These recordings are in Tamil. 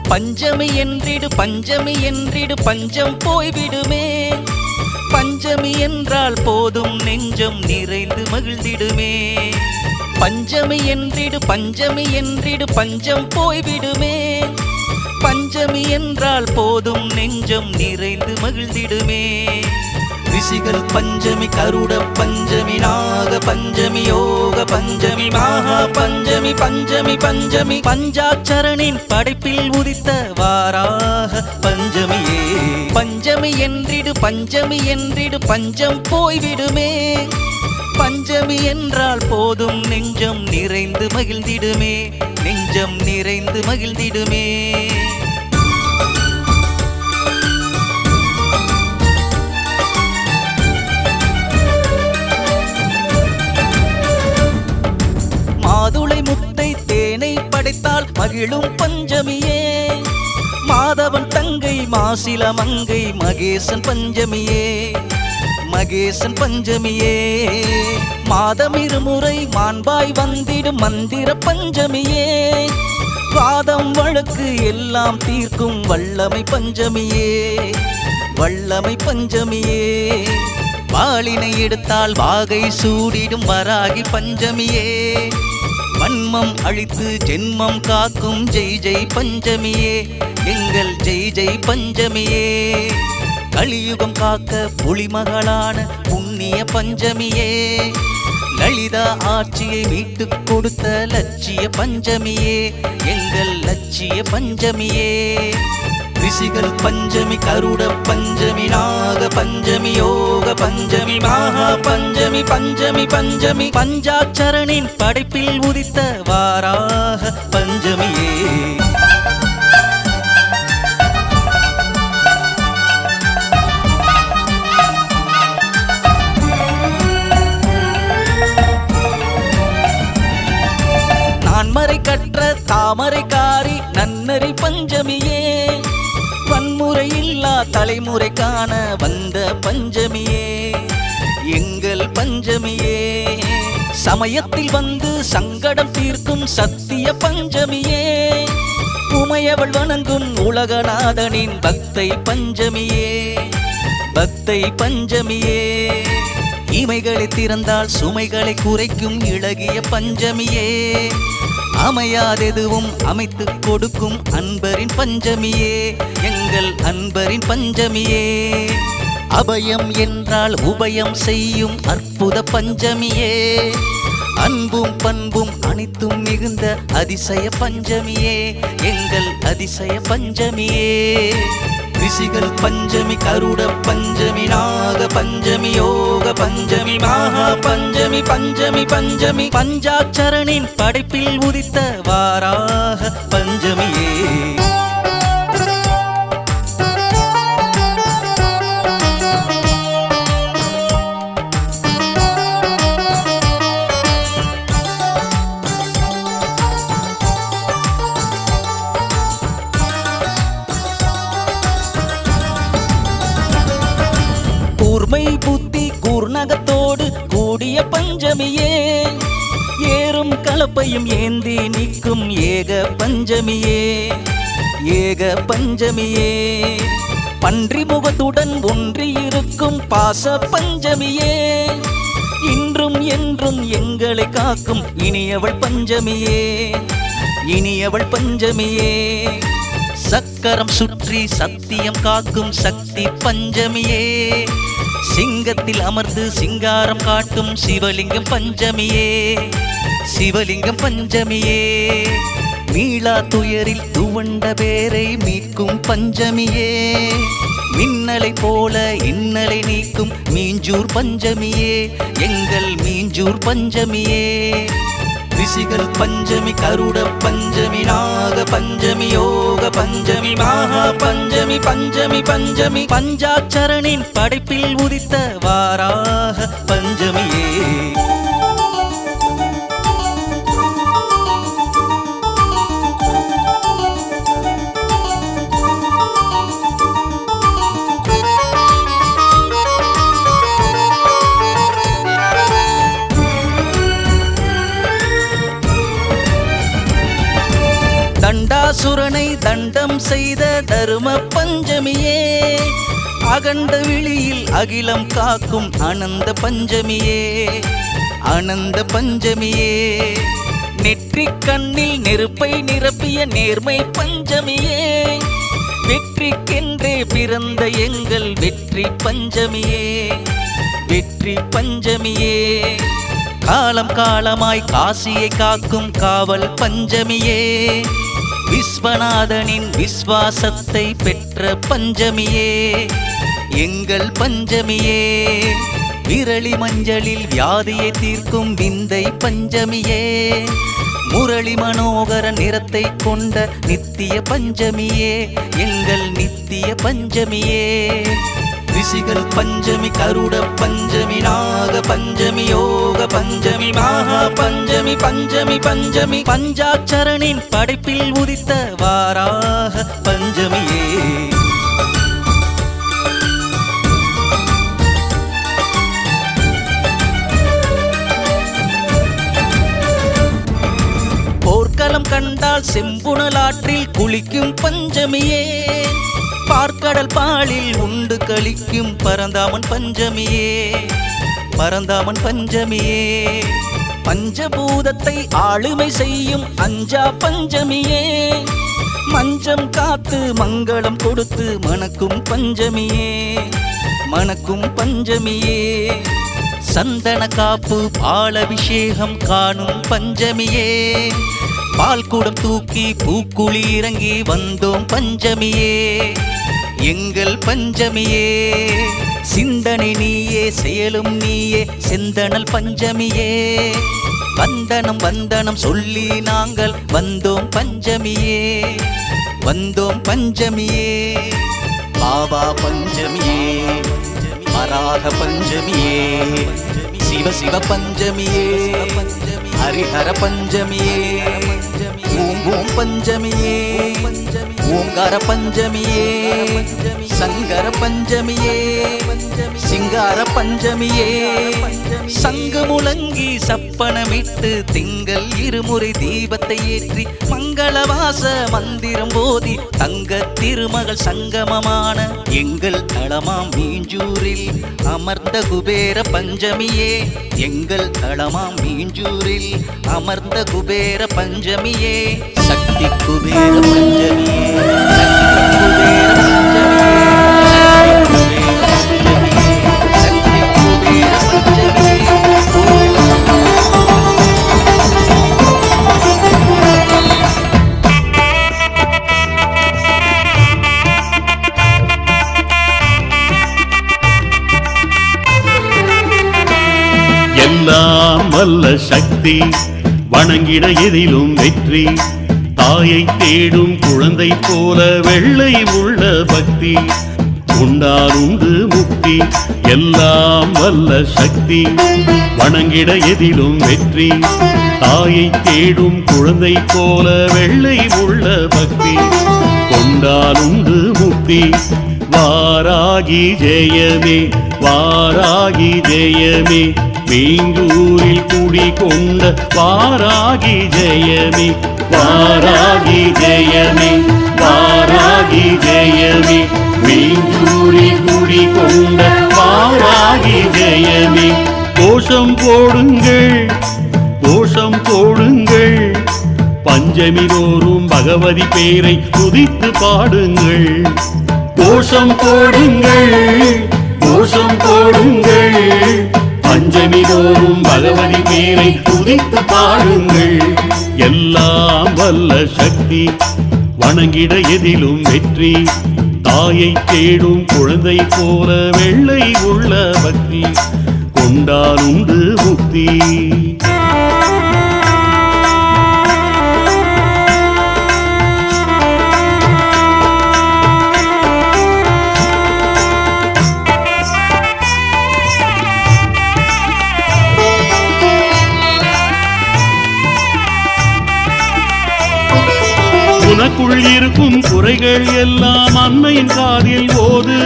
பஞ்சமி என்றிடு பஞ்சமி என்றிடு பஞ்சம் போய்விடுமே. பஞ்சமி என்றால் போதும் நெஞ்சம் நிறைந்து மகிழ்ந்திடுமே. பஞ்சமி என்றிடு பஞ்சமி என்றிடு பஞ்சம் போய்விடுமே. பஞ்சமி என்றால் போதும் நெஞ்சம் நிறைந்து மகிழ்ந்திடுமே. ரிஷிகள் பஞ்சமி கருட பஞ்சமி நாக பஞ்சமி யோக பஞ்சமி மகா பஞ்சமி பஞ்சமி பஞ்சமி பஞ்சாட்சரனின் படைப்பில் உதித்த வாராக பஞ்சமியே. பஞ்சமி என்றிடு பஞ்சமி என்றிடு பஞ்சம் போய்விடுமே. பஞ்சமி என்றால் போதும் நெஞ்சம் நிறைந்து மகிழ்ந்திடுமே. நெஞ்சம் நிறைந்து மகிழ்ந்திடுமே. மாதுளை முத்தை தேனை படைத்தால் மகிழும் பஞ்சமியே. மாதவன் தங்கை மாசில மங்கை மகேசன் பஞ்சமியே. மகேசன் பஞ்சமியே. மாதம் இருமுறை மாண்பாய் வந்திடும் மந்திர பஞ்சமியே. வாதம் வழக்கு எல்லாம் தீர்க்கும் வல்லமை பஞ்சமியே. வல்லமை பஞ்சமியே. வாளினை எடுத்தால் வாகை சூடிடும் வராகி பஞ்சமியே. வன்மம் அழித்து ஜென்மம் காக்கும் ஜெய் ஜெய் பஞ்சமியே. எங்கள் ஜெய் ஜெய் பஞ்சமியே. கலியுகம் காக்க புலிமகளான புண்ணிய பஞ்சமியே. லலிதா ஆட்சியை மீட்டுக் கொடுத்த லட்சிய பஞ்சமியே. எங்கள் லட்சிய பஞ்சமியே. ரிஷிகள் பஞ்சமி கருட பஞ்சமி நாக பஞ்சமி யோக பஞ்சமி மகா பஞ்சமி பஞ்சமி பஞ்சமி பஞ்சாட்சரனின் படைப்பில் உதித்த வாராக பஞ்சமியே. நான்மறை கற்ற தாமரைக்காரி நன்னறி பஞ்சமியே. வன்முறை இல்லா தலைமுறை காண வந்த பஞ்சமியே. எங்கள் பஞ்சமியே. சமயத்தில் வந்து சங்கடம் தீர்க்கும் சத்திய பஞ்சமியே. உமையவள் வணங்கும் உலகநாதனின் பக்தை பஞ்சமியே. பக்தை பஞ்சமியே. இமைகளை திறந்தால் சுமைகளை குறைக்கும் இளகிய பஞ்சமியே. அமையாதெதுவும் அமைத்துக் கொடுக்கும் அன்பரின் பஞ்சமியே. எங்கள் அன்பரின் பஞ்சமியே. அபயம் என்றால் உபயம் செய்யும் அற்புத பஞ்சமியே. அன்பும் பண்பும் அனைத்தும் மிகுந்த அதிசய பஞ்சமியே. எங்கள் அதிசய பஞ்சமியே. ரிஷிகள் பஞ்சமி கருட பஞ்சமி நாக பஞ்சமி யோக பஞ்சமி மகா பஞ்சமி பஞ்சமி பஞ்சமி பஞ்சாட்சரனின் படைப்பில் உதித்த வாராக பஞ்சமியே. கூர்மை புத்தி கூர்நகத்தோடு கூடிய பஞ்சமியே. ஏறும் கலப்பையும் ஏந்தி நிற்கும் ஏக பஞ்சமியே. ஏக பஞ்சமியே. பன்றி முகத்துடன் ஒன்றி இருக்கும் பாச பஞ்சமியே. இன்றும் என்றும் எங்களை காக்கும் இனியவள் பஞ்சமியே. இனியவள் பஞ்சமியே. சக்கரம் சுற்றி சத்தியம் காக்கும் சக்தி பஞ்சமியே. சிங்கத்தில் அமர்ந்து சிங்காரம் காட்டும் சிவலிங்கம் பஞ்சமியே. சிவலிங்கம் பஞ்சமியே. மீளா துயரில் துவண்ட பேரை மீட்கும் பஞ்சமியே. மின்னலை போல இன்னலை நீக்கும் மீஞ்சூர் பஞ்சமியே. எங்கள் மீஞ்சூர் பஞ்சமியே. ரிஷிகள் பஞ்சமி கருட பஞ்சமி நாக பஞ்சமி யோக பஞ்சமி மகா பஞ்சமி பஞ்சமி பஞ்சமி பஞ்சாட்சரனின் படைப்பில் உதித்த வாராக பஞ்சமியே. தண்டா மகிஷாசுரனை தண்டம் செய்த தரும பஞ்சமியே, அகண்ட விழியில் அகிலம் காக்கும் அனந்த பஞ்சமியே, அனந்த பஞ்சமியே. நெற்றிக் கண்ணில் நெருப்பை நிரப்பிய நேர்மை பஞ்சமியே, வெற்றிக்கென்றே பிறந்த எங்கள் வெற்றி பஞ்சமியே, வெற்றி பஞ்சமியே. காலம் காலமாய் காசியை காக்கும் காவல் பஞ்சமியே, விஸ்வநாதனின் விஸ்வாசத்தை பெற்ற பஞ்சமியே, எங்கள் பஞ்சமியே. விரலி மஞ்சளில் வியாதியை தீர்க்கும் விந்தை பஞ்சமியே, முரளி மனோகர நிறத்தை கொண்ட நித்திய பஞ்சமியே, எங்கள் நித்திய பஞ்சமியே. ரிஷிகள் பஞ்சமி, கருட பஞ்சமி, நாக பஞ்சமி, யோக பஞ்சமி, மகா பஞ்சமி, பஞ்சமி பஞ்சமி, பஞ்சாட்சரனின் படைப்பில் உதித்த வாராக பஞ்சமியே. போர்க்களம் கண்டால் செம்புணலாற்றில் குளிக்கும் பஞ்சமியே, பார்க்கடல் பாலில் உண்டு கழிக்கும் பரந்தாமன் பஞ்சமியே, பரந்தாமன் பஞ்சமியே. பஞ்சபூதத்தை ஆளுமை செய்யும் அஞ்சா பஞ்சமியே, மஞ்சம் காத்து மங்களம் கொடுத்து மணக்கும் பஞ்சமியே, மணக்கும் பஞ்சமியே. சந்தன காப்பு பாலபிஷேகம் காணும் பஞ்சமியே, பால்குடம் தூக்கி பூக்குழி இறங்கி வந்தோம் பஞ்சமியே, எங்கள் பஞ்சமியே. சிந்தனை நீயே, செயலும் நீயே, செந்தனல் பஞ்சமியே. வந்தனம் வந்தனம் சொல்லி நாங்கள் வந்தோம் பஞ்சமியே, வந்தோம் பஞ்சமியே. பாபா பஞ்சமியே, வராக பஞ்சமியே, சிவ சிவ பஞ்சமியே, ஹரிஹர பஞ்சமியே, ஓம் ஓம் பஞ்சமியே, ஓங்கார பஞ்சமியே, சங்கர பஞ்சமியே, சிங்கார பஞ்சமியே. சங்கு முழங்கி சப்பனமிட்டு திங்கள் இருமுறை தீபத்தை ஏற்றி மங்களவாச மந்திரம் போதி தங்க திருமகள் சங்கமமான எங்கள் தளமாம் மீஞ்சூரில் அமர்ந்த குபேர பஞ்சமியே, எங்கள் தளமாம் மீஞ்சூரில் அமர்ந்த குபேர பஞ்சமியே, சக்தி குபேர பஞ்சமியே, சக்தி குபேர பஞ்சமியே, சக்தி குபேர பஞ்சமியே. எல்லாம் வல்ல சக்தி வணங்கிட எதிலும் வெற்றி, தாயை தேடும் குழந்தை போல வெள்ளை உள்ள பக்தி, உண்டாருண்டு முக்தி. எல்லாம் வல்ல சக்தி வணங்கிட எதிலும் வெற்றி, தாயை தேடும் குழந்தை போல வெள்ளை உள்ள பக்தி, கொண்டாலுண்டு முக்தி. வாராகி ஜெயமே, வாராகி ஜெயமே, மீஞ்சூரில் குடி கொண்ட வாராகி ஜெயமே, வாராகி ஜெயமே, வாராகி ஜெயமே, மீஞ்சூரில் குடி கொண்ட வாராகி ஜெயமே. கோஷம் போடுங்கள், கோஷம் போடுங்கள், பஞ்சமி தோறும் பகவதி பேரை துதித்து பாடுங்கள். கோஷம் போடுங்கள், கோஷம் போடுங்கள், பஞ்சமி தோறும் பகவதி பேரை துதித்து பாடுங்கள். எல்லாம் வல்ல சக்தி வணங்கிட எதிலும் வெற்றி, தாயை தேடும் குழந்தை போல வெள்ளை உள்ள பக்தி, கொண்டாலுண்டு முக்தி. உனக்குள் இருக்கும் குறைகள் எல்லாம் அன்னையின் காதில் ஓது,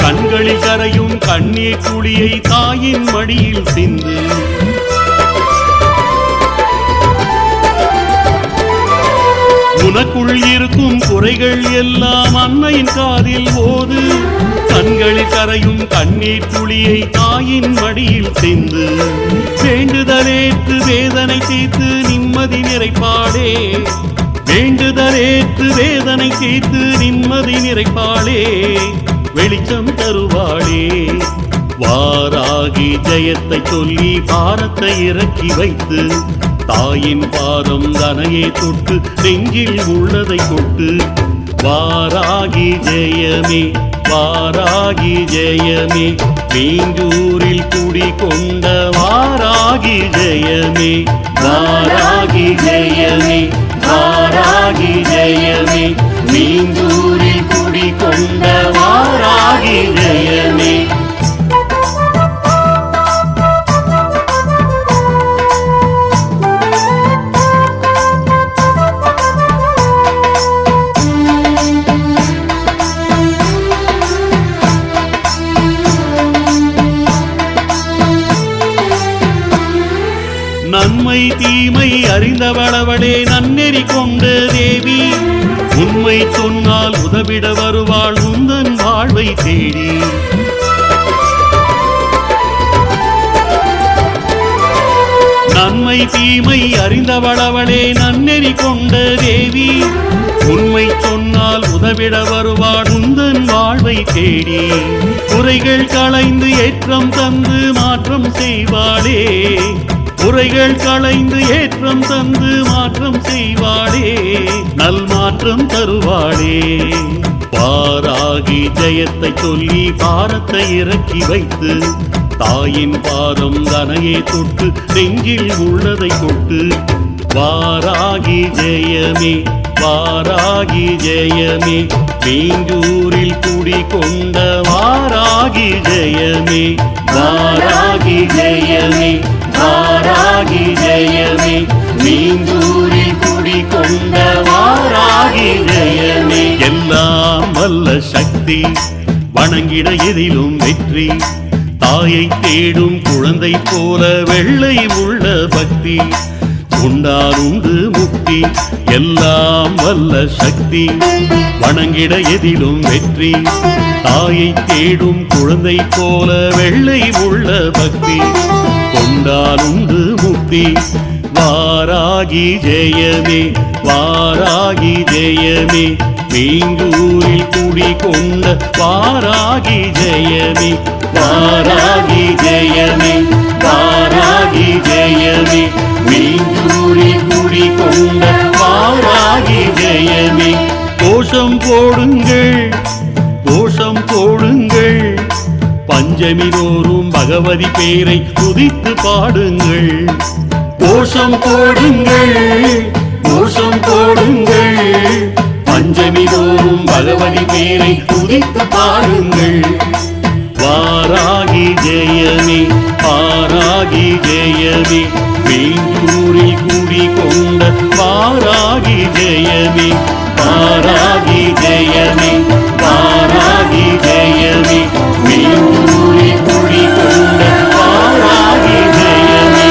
கண்களில் கரையும் கண்ணீர் குழியை தாயின் மடியில் சிந்து. உனக்குள் இருக்கும் குறைகள் எல்லாம் அன்னையின் காதில் ஓது. கண்களில் கரையும் கண்ணீர் துளியை தாயின் மடியில் சிந்து. வேண்டுதலேற்று வேதனை தீர்த்து நிம்மதி நிறைப்பாளே. வேண்டுதலேற்று வேதனை தீர்த்து நிம்மதி நிறைப்பாளே. வெளிச்சம் தருவாளே. வாராகி ஜெயத்தை சொல்லி பாரத்தை இறக்கி வைத்து, தாயின் பாதம் தனையே தொட்டு நெஞ்சில் உள்ளதை கொட்டு. வாராகி ஜெயமே வாராகி ஜெயமே, மீஞ்சூரில் குடி கொண்ட வாராகி ஜெயமே. வாராகி ஜெயமே வாராகி ஜெயமே, மீஞ்சூரில் குடி கொண்ட வாராகி ஜெயமே. நன்மை தீமை அறிந்தவளவளே நன்னெறி கொண்ட தேவி. உண்மை சொன்னால் உதவிட வருவாள் உந்தன் வாழ்வை தேடி. நன்மை தீமை அறிந்தவளவளே நன்னெறி கொண்ட தேவி. உண்மை சொன்னால் உதவிட வருவாள் உந்தன் வாழ்வை தேடி. குறைகள் களைந்து ஏற்றம் தந்து மாற்றம் செய்வாளே. குறைகள் களைந்து ஏற்றம் தந்து மாற்றம் செய்வாளே. நல் மாற்றம் தருவாளே. வாராகி ஜெயத்தை சொல்லி பாரத்தை இறக்கி வைத்து, தாயின் பாதம் தனையே தொட்டு நெஞ்சில் உள்ளதை கொட்டு. வாராகி ஜெயமே வாராகி ஜெயமே, மீஞ்சூரில் குடி கொண்ட வாராகி ஜெயமே. வாராகி ஜெயமே வாராகி ஜெயமே, மீஞ்சூரில் குடி கொண்ட வாராகி ஜெயமே. எல்லாம் வல்ல சக்தி வணங்கிட எதிலும் வெற்றி. தாயை தேடும் குழந்தை போல வெள்ளை உள்ள பக்தி. உண்டாருண்டு முக்தி. எல்லாம் வல்ல சக்தி வணங்கிட எதிலும் வெற்றி. தாயை தேடும் குழந்தை போல வெள்ளை உள்ள பக்தி. கொண்டாலுண்டு முக்தி. வாராகி ஜெயமே வாராகி ஜெயமே, மீஞ்சூரில் குடி கொண்ட வாராகி ஜெயமே. வாராகி ஜெயமே வாராகி ஜெயமே, மீஞ்சூரில் குடி கொண்ட வாராகி ஜெயமே. கோஷம் போடுங்கள் கோஷம் போடுங்கள், பஞ்சமி தோறும் பகவதி பேரை துதித்து பாடுங்கள். கோஷம் போடுங்கள் கோஷம் போடுங்கள், பஞ்சமி தோறும் பகவதி பேரை துதித்து பாடுங்கள். வாராகி ஜெயமே வாராகி ஜெயமே, மீஞ்சூரில் குடி கொண்ட வாராகி ஜெயமே. வாராகி ஜெயமே வாராகி ஜெயமே, மீஞ்சூரில் குடி கொண்ட வாராகி ஜெயமே.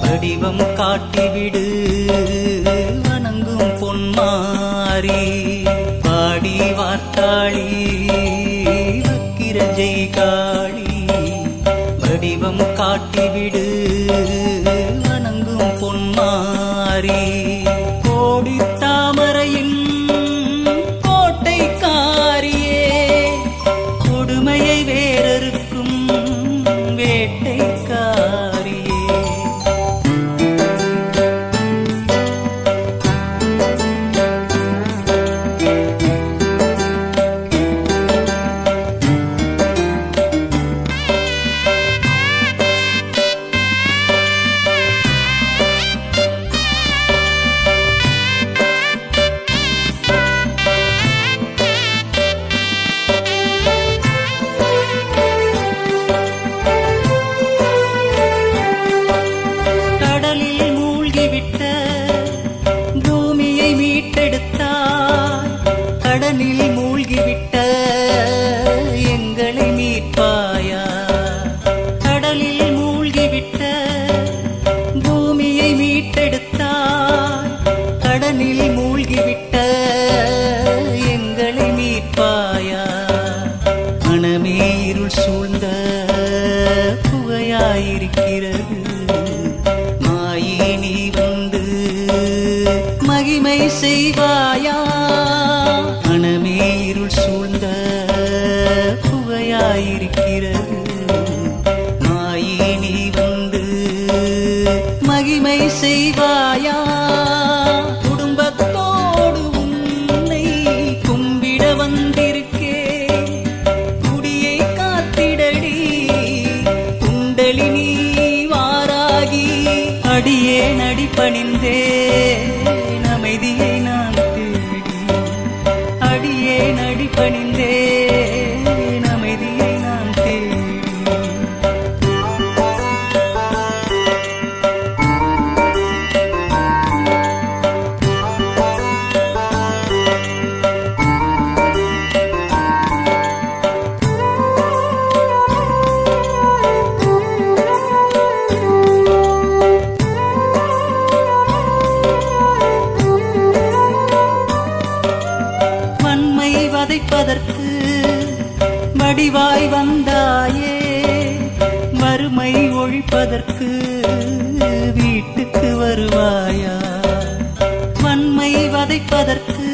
வடிவம் காட்டிவிடு வணங்கும் பொன்மாரி. பாடி வார்த்தாளி வக்கிர ஜெய் காளி, வடிவம் காட்டிவிடு வணங்கும் பொன்மாரி. கோடி தாமரையின் கோட்டைக்காரியே, கொடுமையை வேறறுக்கும் வேட்டைக்காரியே. செய்வாயா மனமே இருள் சூழ்ந்த புகையாயிருக்கிறது மாயே நீ வந்து மகிமை செய்வாயா குடும்பத்தோடு உன்னை கும்பிட வந்திருக்கே குடியை காத்திடடி குண்டலினி வாராகி அடியே நடிப்பணிந்தே அமைதியை நான் தேடி அடியே நடிப்பணிந்தே அமைதியை நான் தேடி வதைப்பதற்கு வடிவாய் வந்தாயே வறுமை ஒழிப்பதற்கு வீட்டுக்கு வருவாயா வன்மை வதைப்பதற்கு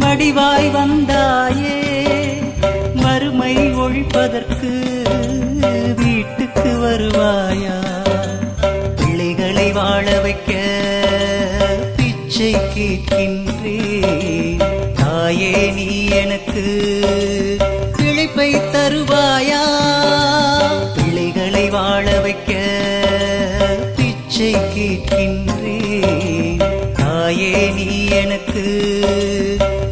வடிவாய் வந்தாயே வறுமை ஒழிப்பதற்கு வீட்டுக்கு வருவாயா பிள்ளைகளை வாழ வைக்க பிச்சை கேட்கின்றேன் தாயே நீ எனக்கு பிழைப்பை தருவாயா பிள்ளைகளை வாழ வைக்க பிச்சை கேட்கின்றேன் தாயே நீ எனக்கு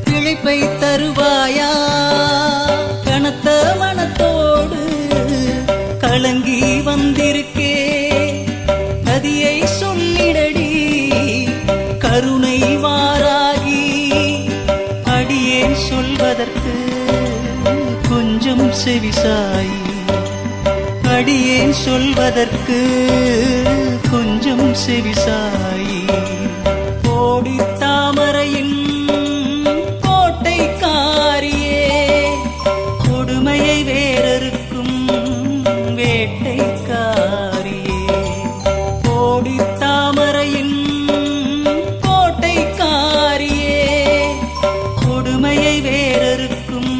பிழைப்பை தருவாயா கனத்த மனத்தோடு கலங்கி வந்திருக்கே கதியை சொல்லிடடி கருணை வாராகி அடியேன் சொல்வதற்கு கொஞ்சம் செவிசாய் அடியேன் சொல்வதற்கு கொஞ்சம் செவிசாய் கோடி தாமரையின் கோட்டைக்காரியே கொடுமையை வேறறுக்கும் வேட்டைக்காரியே கோடி தாமரையின் கோட்டைக்காரியே கொடுமையை வேறறுக்கும்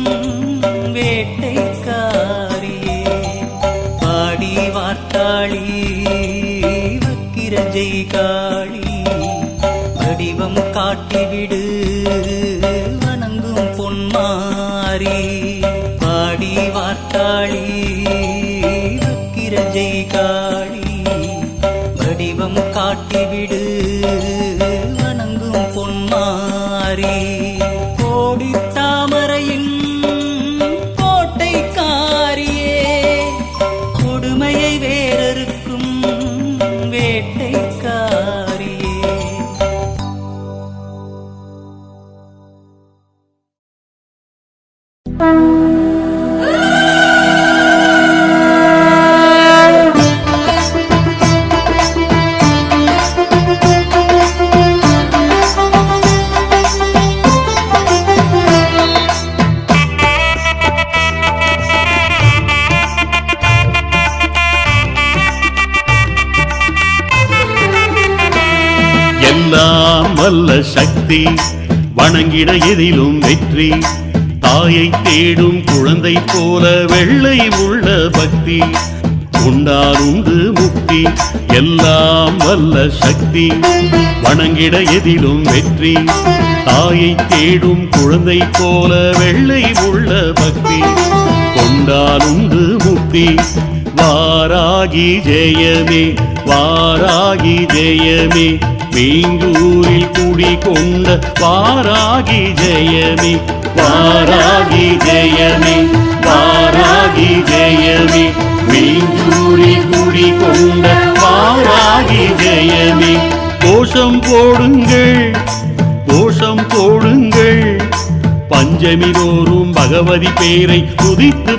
வேட்டைக்காரியே பாடி வார்த்தாளி வக்கிர ஜெய்காளி வடிவம் காட்டிவிடு வணங்கும் பொன்மாரி பாடி வார்த்தாளி வக்கிர ஜெய்காளி வடிவம் காட்டிவிடு வணங்கும் பொன்மாரி கோடி தாமரையின் கோட்டைக்காரியே கொடுமையை வேறறுக்கும் வேட்டைக்காரியே எல்லாம் வல்ல சக்தி வணங்கிட எதிலும் வெற்றி தாயை தேடும் குழந்தை போல வெள்ளை உள்ள பக்தி உண்டாருண்டு முக்தி எல்லாம் வல்ல சக்தி வணங்கிட எதிலும் வெற்றி தாயை தேடும் குழந்தை போல வெள்ளை உள்ள பக்தி கொண்டாருண்டு முக்தி வாராகி ஜெயமே வாராகி ஜெயமே மீஞ்சூரில் குடி கொண்ட வாராகி ஜெயமே வாராகி ஜெயமே வாராகி ஜெயமே மீஞ்சூரில் குடி கொண்ட வாராகி ஜெயமே கோஷம் போடுங்கள் கோஷம் போடுங்கள் பஞ்சமி தோறும் பகவதி பேரை துதித்து